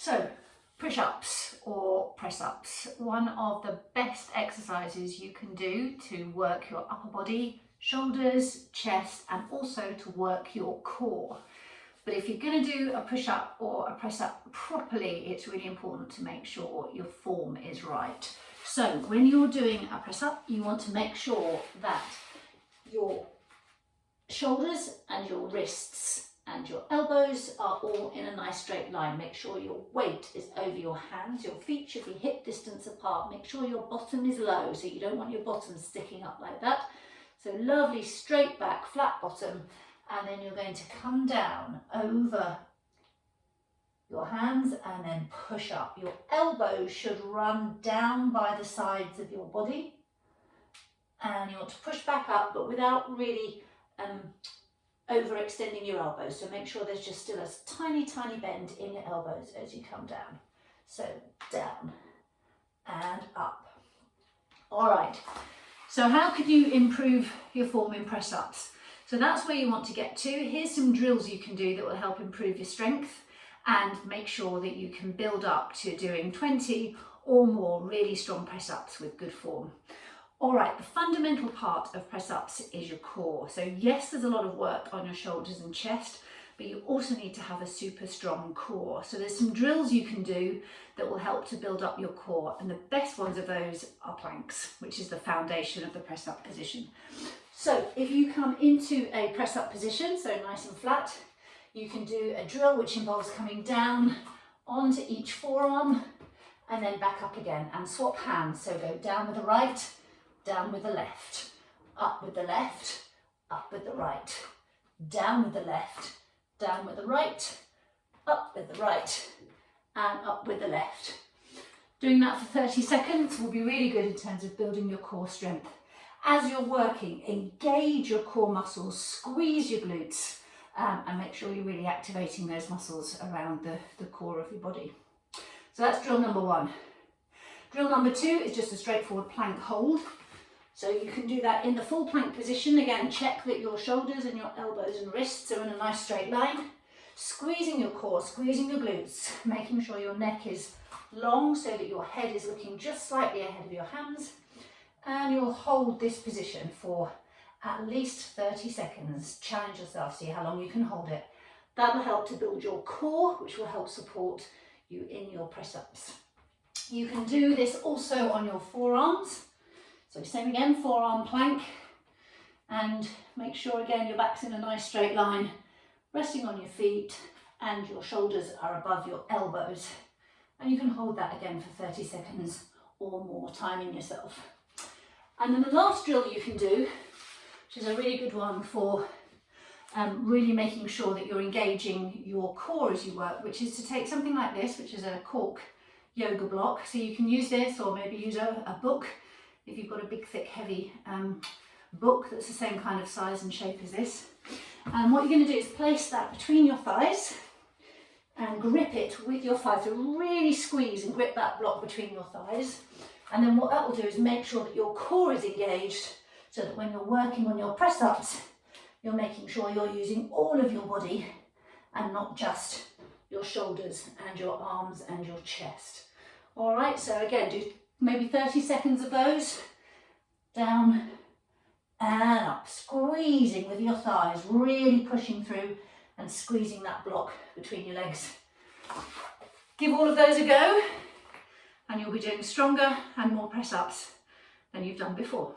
So, push-ups or press-ups, one of the best exercises you can do to work your upper body, shoulders, chest, and also to work your core. But if you're going to do a push-up or a press-up properly, it's really important to make sure your form is right. So when you're doing a press-up, you want to make sure that your shoulders and your wrists and your elbows are all in a nice straight line. Make sure your weight is over your hands. Your feet should be hip distance apart. Make sure your bottom is low, so you don't want your bottom sticking up like that. So lovely straight back, flat bottom, and then you're going to come down over your hands and then push up. Your elbows should run down by the sides of your body, and you want to push back up, but without really overextending your elbows. So make sure there's just still a tiny, tiny bend in your elbows as you come down. So down and up. All right. So how can you improve your form in press-ups? So that's where you want to get to. Here's some drills you can do that will help improve your strength and make sure that you can build up to doing 20 or more really strong press-ups with good form. All right, the fundamental part of press-ups is your core. So yes, there's a lot of work on your shoulders and chest, but you also need to have a super strong core. So there's some drills you can do that will help to build up your core. And the best ones of those are planks, which is the foundation of the press-up position. So if you come into a press-up position, so nice and flat, you can do a drill which involves coming down onto each forearm and then back up again and swap hands. So go down with the right, down with the left, up with the left, up with the right, down with the left, down with the right, up with the right, and up with the left. Doing that for 30 seconds will be really good in terms of building your core strength. As you're working, engage your core muscles, squeeze your glutes, and make sure you're really activating those muscles around the core of your body. So that's drill number one. Drill number two is just a straightforward plank hold. So you can do that in the full plank position. Again, check that your shoulders and your elbows and wrists are in a nice straight line. Squeezing your core, squeezing your glutes, making sure your neck is long so that your head is looking just slightly ahead of your hands. And you'll hold this position for at least 30 seconds. Challenge yourself, see how long you can hold it. That will help to build your core, which will help support you in your press-ups. You can do this also on your forearms. So same again, forearm plank, and make sure again your back's in a nice straight line, resting on your feet and your shoulders are above your elbows. And you can hold that again for 30 seconds or more, timing yourself. And then the last drill you can do, which is a really good one for really making sure that you're engaging your core as you work, which is to take something like this, which is a cork yoga block. So you can use this or maybe use a book. If you've got a big, thick, heavy book that's the same kind of size and shape as this. And what you're going to do is place that between your thighs and grip it with your thighs. So really squeeze and grip that block between your thighs. And then what that will do is make sure that your core is engaged so that when you're working on your press-ups, you're making sure you're using all of your body and not just your shoulders and your arms and your chest. All right, so again, do maybe 30 seconds of those, down and up, squeezing with your thighs, really pushing through and squeezing that block between your legs. Give all of those a go and you'll be doing stronger and more press-ups than you've done before.